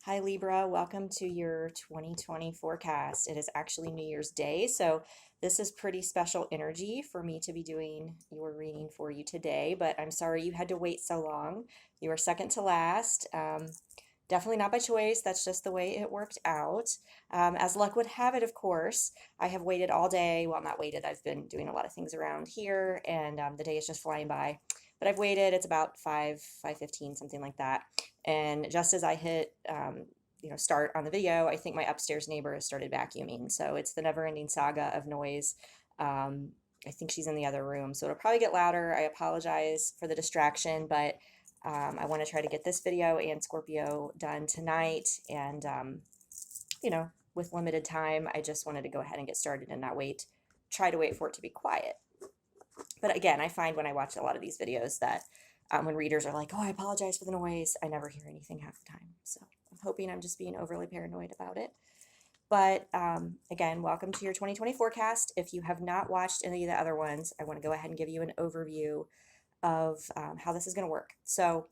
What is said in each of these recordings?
Hi Libra, welcome to your 2020 forecast. It is actually New Year's Day, so this is pretty special energy for me to be doing your reading for you today, but I'm sorry you had to wait so long. You were second to last. Definitely not by choice, that's just the way it worked out. As luck would have it, of course, I have waited all day. Well, not waited, I've been doing a lot of things around here, and the day is just flying by. But I've waited, it's about 5:15, something like that. And just as I hit, start on the video, I think my upstairs neighbor has started vacuuming. So it's the never-ending saga of noise. Um, I think she's in the other room, so it'll probably get louder. I apologize for the distraction, but I want to try to get this video and Scorpio done tonight. And, with limited time, I just wanted to go ahead and get started and not try to wait for it to be quiet. But again, I find when I watch a lot of these videos that when readers are like, oh, I apologize for the noise, I never hear anything half the time. So I'm hoping I'm just being overly paranoid about it. But again, welcome to your 2020 forecast. If you have not watched any of the other ones, I want to go ahead and give you an overview of how this is going to work. So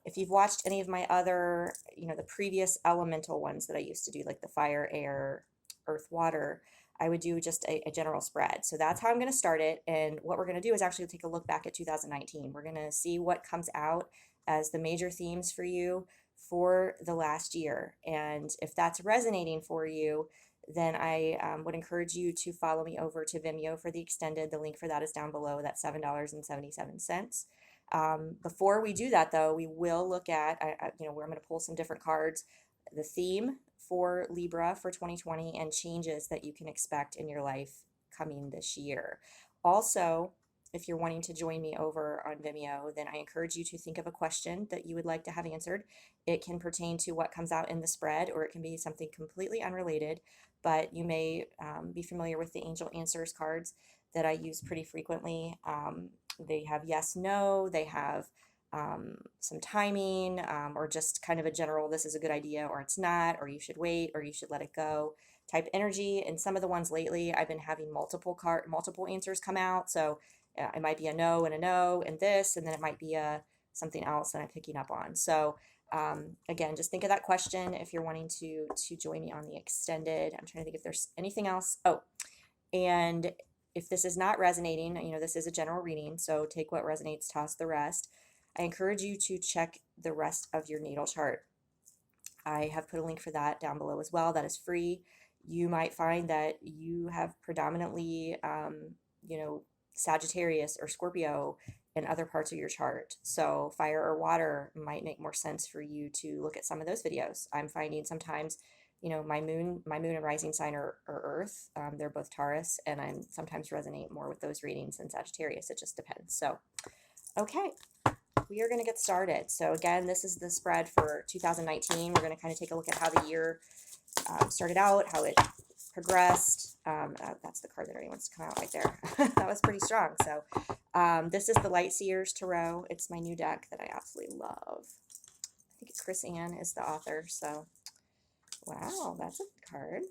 if you've watched any of my other, the previous elemental ones that I used to do, like the fire, air, earth, water, I would do just a general spread. So that's how I'm going to start it. And what we're going to do is actually take a look back at 2019. We're going to see what comes out as the major themes for you for the last year. And if that's resonating for you, then I would encourage you to follow me over to Vimeo for the extended. The link for that is down below. That's $7.77. Before we do that, though, we will look at, where I'm going to pull some different cards, the theme for Libra for 2020 and changes that you can expect in your life coming this year. Also, if you're wanting to join me over on Vimeo, then I encourage you to think of a question that you would like to have answered. It can pertain to what comes out in the spread, or it can be something completely unrelated, but you may be familiar with the Angel Answers cards that I use pretty frequently. They have yes, no, they have some timing, or just kind of a general, this is a good idea, or it's not, or you should wait, or you should let it go type energy. And some of the ones lately, I've been having multiple answers come out. So it might be a no and this, and then it might be something else that I'm picking up on. So again, just think of that question if you're wanting to join me on the extended. I'm trying to think if there's anything else. Oh, and if this is not resonating, this is a general reading, so take what resonates, toss the rest. I encourage you to check the rest of your natal chart. I have put a link for that down below as well. That is free. You might find that you have predominantly, Sagittarius or Scorpio in other parts of your chart. So fire or water might make more sense for you to look at some of those videos. I'm finding sometimes, my moon and rising sign are Earth. They're both Taurus, and I sometimes resonate more with those readings than Sagittarius. It just depends. So, okay, we are going to get started. So again, this is the spread for 2019. We're going to kind of take a look at how the year started out, how it progressed. That's the card that already wants to come out right there. That was pretty strong. So this is the Light Seers Tarot. It's my new deck that I absolutely love. I think Chris Ann is the author. So wow, that's a good card.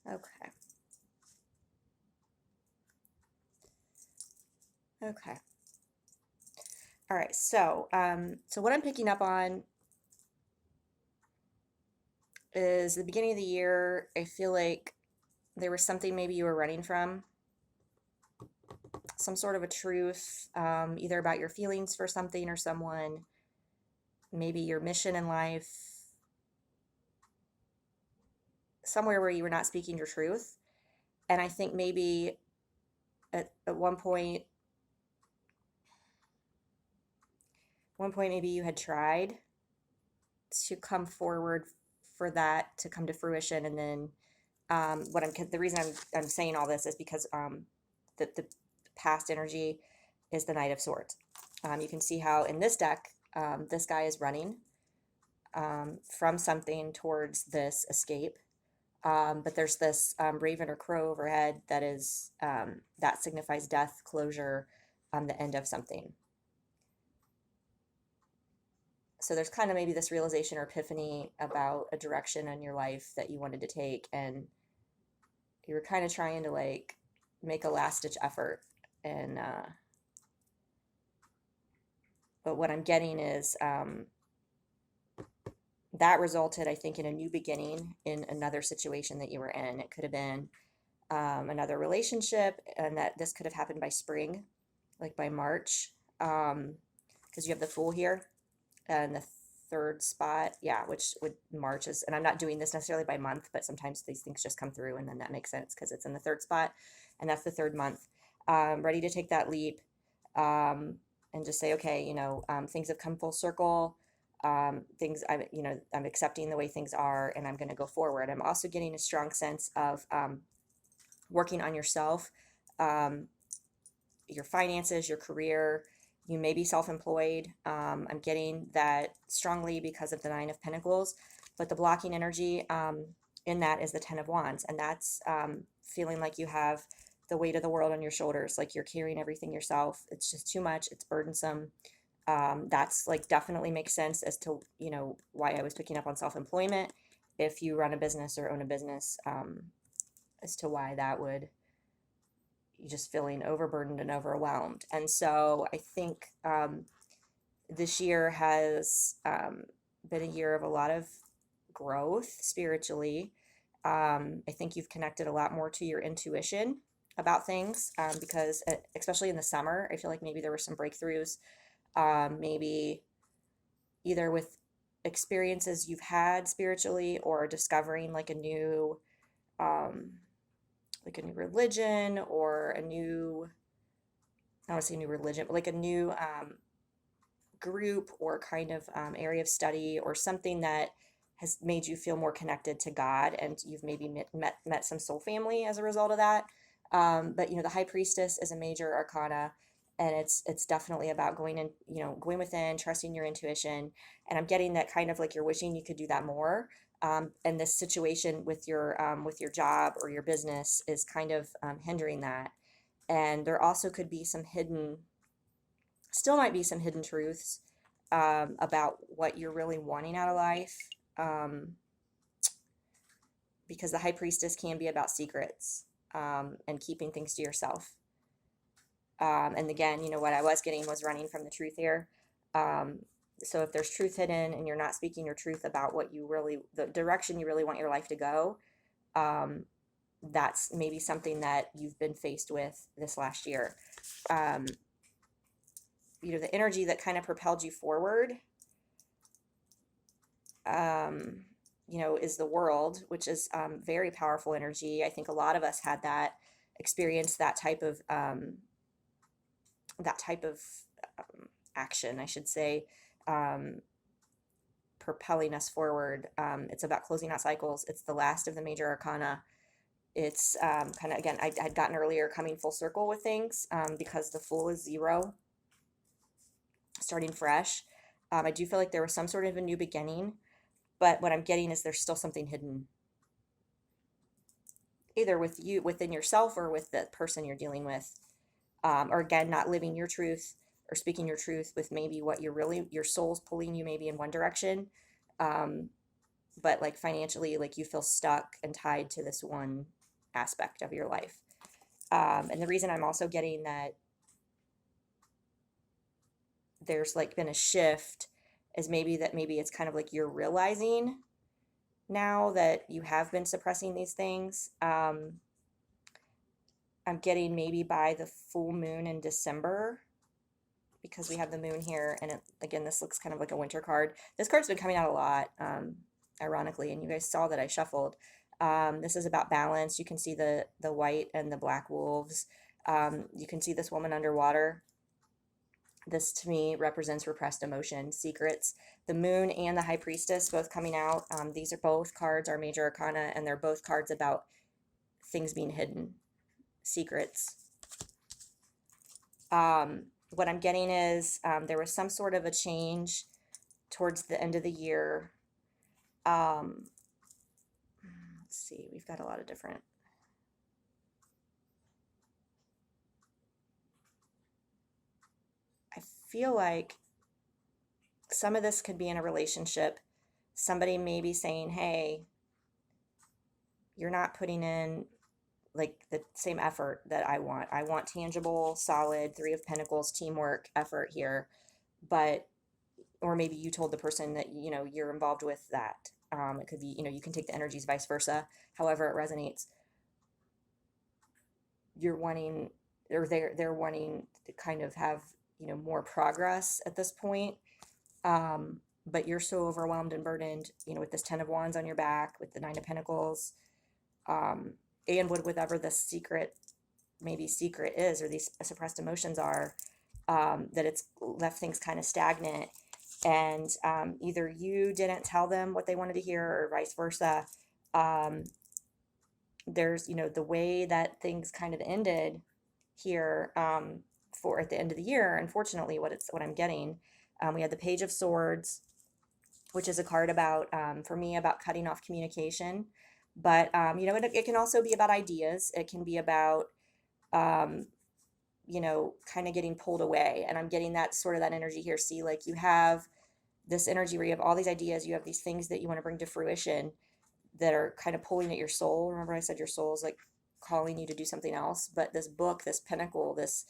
Okay. Okay. All right. So what I'm picking up on is the beginning of the year. I feel like there was something maybe you were running from, some sort of a truth, either about your feelings for something or someone, maybe your mission in life, somewhere where you were not speaking your truth. And I think maybe at one point maybe you had tried to come forward for that to come to fruition, and then the reason I'm saying all this is because the past energy is the Knight of Swords. You can see how in this deck This guy is running from something towards this escape. But there's this raven or crow overhead that is that signifies death, closure, the end of something. So there's kind of maybe this realization or epiphany about a direction in your life that you wanted to take, and you were kind of trying to like make a last ditch effort. And but what I'm getting is that resulted, I think, in a new beginning in another situation that you were in. It could have been another relationship, and that this could have happened by spring, like by March, because you have the Fool here and the third spot, yeah, which would March is, and I'm not doing this necessarily by month, but sometimes these things just come through, and then that makes sense because it's in the third spot, and that's the third month. Ready to take that leap, and just say, okay, things have come full circle. Things I'm accepting the way things are, and I'm going to go forward. I'm also getting a strong sense of working on yourself, your finances, your career. You may be self-employed. I'm getting that strongly because of the Nine of Pentacles, but the blocking energy in that is the Ten of Wands, and that's feeling like you have the weight of the world on your shoulders, like you're carrying everything yourself. It's just too much. It's burdensome. That's like definitely makes sense as to why I was picking up on self-employment. If you run a business or own a business, as to why that would, you just feeling overburdened and overwhelmed. And so I think this year has been a year of a lot of growth spiritually. I think you've connected a lot more to your intuition about things, because especially in the summer, I feel like maybe there were some breakthroughs, maybe either with experiences you've had spiritually, or discovering like a new religion, or a new, I don't want to say new religion, but like a new group or kind of area of study, or something that has made you feel more connected to God, and you've maybe met some soul family as a result of that. But the High Priestess is a major arcana, and it's definitely about going in, going within, trusting your intuition. And I'm getting that kind of like you're wishing you could do that more. And this situation with your job or your business is kind of hindering that. And there also could be still might be some hidden truths about what you're really wanting out of life. Because the High Priestess can be about secrets, and keeping things to yourself. And again, what I was getting was running from the truth here. So if there's truth hidden and you're not speaking your truth about the direction you really want your life to go, that's maybe something that you've been faced with this last year. The energy that kind of propelled you forward, is the World, which is very powerful energy. I think a lot of us had that experience, that type of action, I should say, propelling us forward. It's about closing out cycles. It's the last of the major arcana. It's kind of, again, I'd gotten earlier, coming full circle with things, because the Fool is 0, starting fresh. I do feel like there was some sort of a new beginning, but what I'm getting is there's still something hidden, either with you, within yourself, or with the person you're dealing with. Or again, not living your truth or speaking your truth with maybe what your soul's pulling you maybe in one direction. But like financially, like you feel stuck and tied to this one aspect of your life. And the reason I'm also getting that there's like been a shift is maybe it's kind of like you're realizing now that you have been suppressing these things. I'm getting maybe by the full moon in December, because we have the moon here, and again, this looks kind of like a winter card. This card's been coming out a lot, ironically, and you guys saw that I shuffled. This is about balance. You can see the white and the black wolves. You can see this woman underwater. This to me represents repressed emotion, secrets. The moon and the High Priestess both coming out. These are both cards, are major arcana, and they're both cards about things being hidden, secrets. what I'm getting is there was some sort of a change towards the end of the year. Um, let's see, we've got a lot of different. I feel like some of this could be in a relationship. Somebody may be saying, hey, you're not putting in like the same effort that I want. I want tangible, solid, Three of Pentacles, teamwork, effort here. But, or maybe you told the person that, you're involved with that. It could be, you can take the energies vice versa, however it resonates. You're wanting, or they're wanting to kind of have, more progress at this point. But you're so overwhelmed and burdened, with this Ten of Wands on your back, with the Nine of Pentacles, and whatever the secret, maybe secret is, or these suppressed emotions are, that it's left things kind of stagnant. And either you didn't tell them what they wanted to hear, or vice versa. There's, the way that things kind of ended here, for at the end of the year, unfortunately, what I'm getting, we had the Page of Swords, which is a card about, for me, about cutting off communication. But, it can also be about ideas. It can be about, kind of getting pulled away. And I'm getting that sort of that energy here. See, like you have this energy where you have all these ideas, you have these things that you want to bring to fruition that are kind of pulling at your soul. Remember I said your soul is like calling you to do something else, but this book, this Pentacle, this,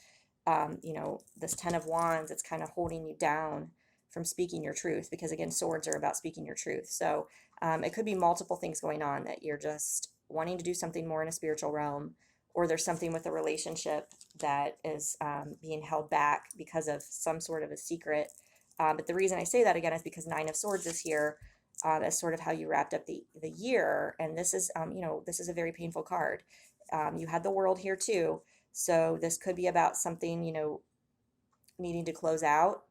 this Ten of Wands, it's kind of holding you down from speaking your truth, because again, swords are about speaking your truth. So it could be multiple things going on, that you're just wanting to do something more in a spiritual realm, or there's something with a relationship that is being held back because of some sort of a secret. But the reason I say that again is because Nine of Swords is here, as sort of how you wrapped up the year. And this is, this is a very painful card. You had the World here too. So this could be about something, needing to close out.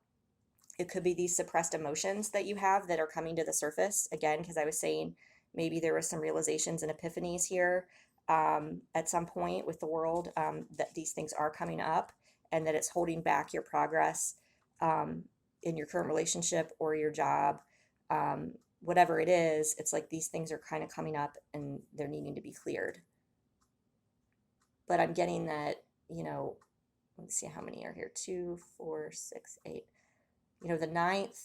It could be these suppressed emotions that you have that are coming to the surface. Again, because I was saying maybe there was some realizations and epiphanies here, at some point with the World, that these things are coming up, and that it's holding back your progress, in your current relationship or your job. Whatever it is, it's like these things are kind of coming up and they're needing to be cleared. But I'm getting that, let me see how many are here. 2, 4, 6, 8. The ninth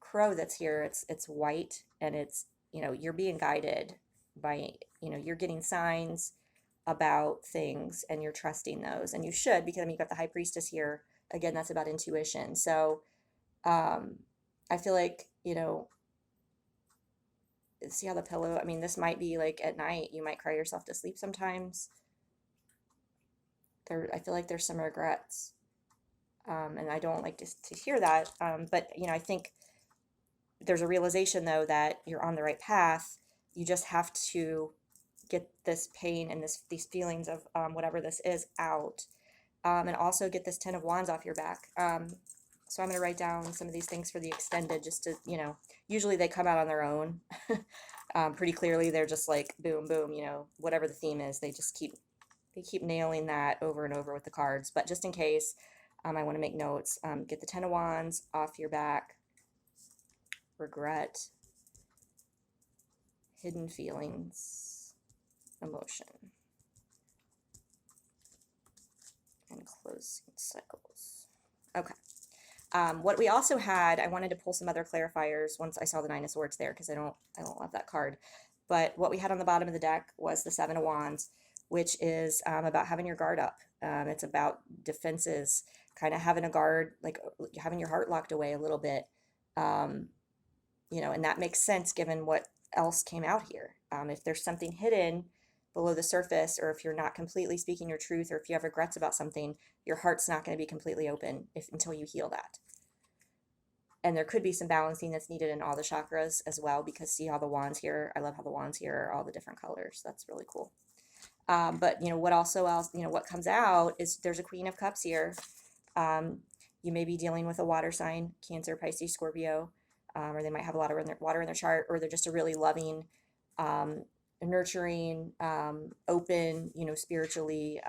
crow that's here, it's white, and it's, you're being guided by, you're getting signs about things, and you're trusting those. And you should, because you've got the High Priestess here. Again, that's about intuition. So I feel like, see how the pillow, this might be like at night, you might cry yourself to sleep sometimes. I feel like there's some regrets. And I don't like to hear that. But, I think there's a realization, though, that you're on the right path. You just have to get this pain and these feelings of whatever this is out. And also get this Ten of Wands off your back. So I'm going to write down some of these things for the extended, just to, usually they come out on their own. Pretty clearly, they're just like, boom, boom, whatever the theme is, they keep nailing that over and over with the cards. But just in case, I want to make notes. Get the Ten of Wands off your back. Regret. Hidden feelings. Emotion. And closing cycles. Okay. What we also had, I wanted to pull some other clarifiers once I saw the Nine of Swords there, because I don't love that card. But what we had on the bottom of the deck was the Seven of Wands, which is about having your guard up. It's about defenses, kind of having a guard, like having your heart locked away a little bit. And that makes sense given what else came out here. If there's something hidden below the surface, or if you're not completely speaking your truth, or if you have regrets about something, your heart's not going to be completely open until you heal that. And there could be some balancing that's needed in all the chakras as well, because see how the wands here, I love how the wands here are all the different colors. That's really cool. But what comes out is there's a Queen of Cups here. You may be dealing with a water sign, Cancer, Pisces, Scorpio, or they might have a lot of water in their chart, or they're just a really loving, nurturing, open, spiritually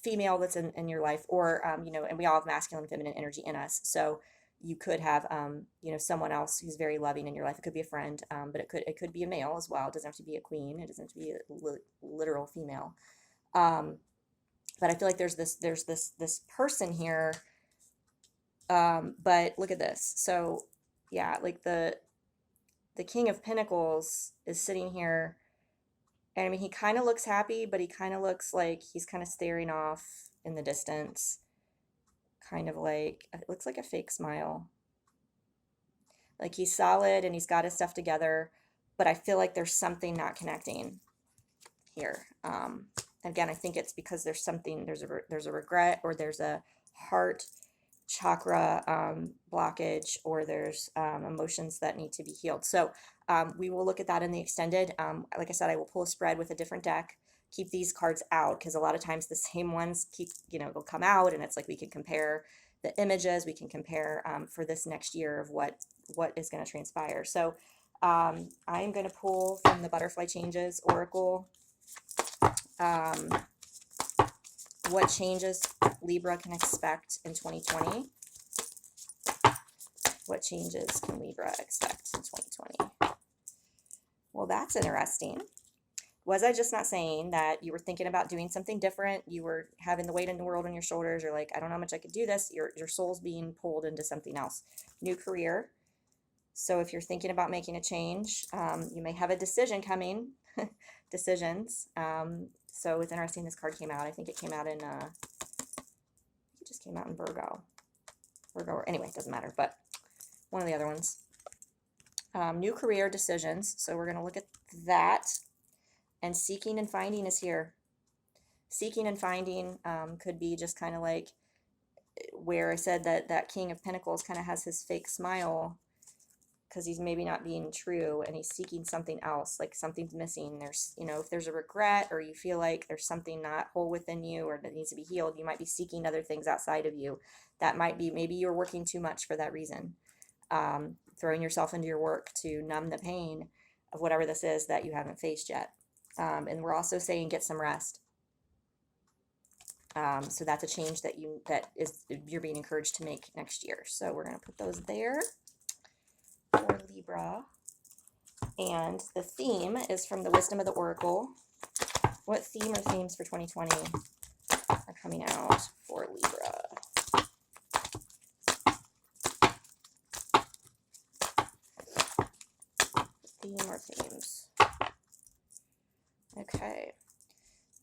female that's in your life, or and we all have masculine and feminine energy in us. So you could have someone else who's very loving in your life. It could be a friend, but it could be a male as well. It doesn't have to be a queen. It doesn't have to be a literal female. Um, but I feel like there's this person here. But look at this. So yeah, like the King of Pentacles is sitting here, and I mean, he kind of looks happy, but he kind of looks like he's kind of staring off in the distance, kind of like, it looks like a fake smile. Like he's solid and he's got his stuff together, but I feel like there's something not connecting here. Again, I think it's because there's a regret, or there's a heart chakra blockage, or there's emotions that need to be healed. So we will look at that in the extended. Like I said, I will pull a spread with a different deck. Keep these cards out, because a lot of times the same ones they'll come out, and it's like we can compare the images. We can compare for this next year of what is going to transpire. So I'm going to pull from the Butterfly Changes Oracle. What changes Libra can expect in 2020? What changes can Libra expect in 2020? Well, that's interesting. Was I just not saying that you were thinking about doing something different? You were having the weight in the world on your shoulders. You're like, I don't know how much I could do this. Your soul's being pulled into something else. New career. So if you're thinking about making a change, you may have a decision coming. Decisions. So it's interesting this card came out. I think it came out in, it just came out in Virgo. Anyway, it doesn't matter, but one of the other ones. New career decisions. So we're going to look at that. And seeking and finding is here. Seeking and finding could be just kind of like where I said that King of Pentacles kind of has his fake smile, because he's maybe not being true, and he's seeking something else, like something's missing. There's, if there's a regret, or you feel like there's something not whole within you, or that needs to be healed, you might be seeking other things outside of you. That might be, maybe you're working too much for that reason. Throwing yourself into your work to numb the pain of whatever this is that you haven't faced yet. And we're also saying get some rest. So that's a change that you're being encouraged to make next year. So we're going to put those there for Libra. And the theme is from the Wisdom of the Oracle. What theme or themes for 2020 are coming out for Libra? Theme or themes? Okay.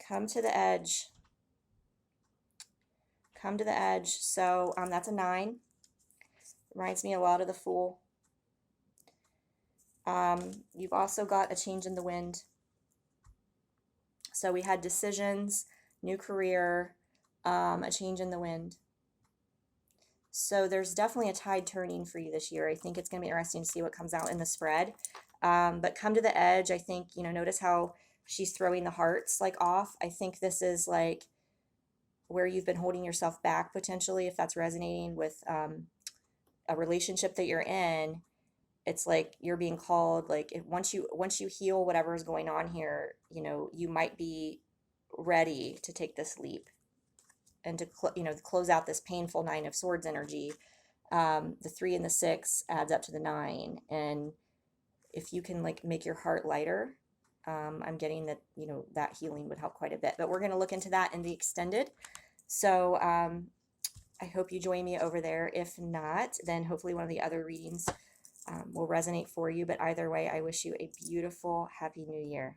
Come to the edge. Come to the edge. So that's a 9. Reminds me a lot of the Fool. You've also got a change in the wind. So we had decisions, new career, a change in the wind. So there's definitely a tide turning for you this year. I think it's going to be interesting to see what comes out in the spread. But come to the edge. I think, notice how she's throwing the hearts like off. I think this is like where you've been holding yourself back potentially, if that's resonating with a relationship that you're in. It's like you're being called, like once you heal whatever is going on here, you might be ready to take this leap and to close out this painful 9 of Swords energy. The 3 and the 6 adds up to the 9, and if you can like make your heart lighter, I'm getting that that healing would help quite a bit. But we're going to look into that in the extended. So I hope you join me over there. If not, then hopefully one of the other readings will resonate for you. But either way, I wish you a beautiful, happy new year.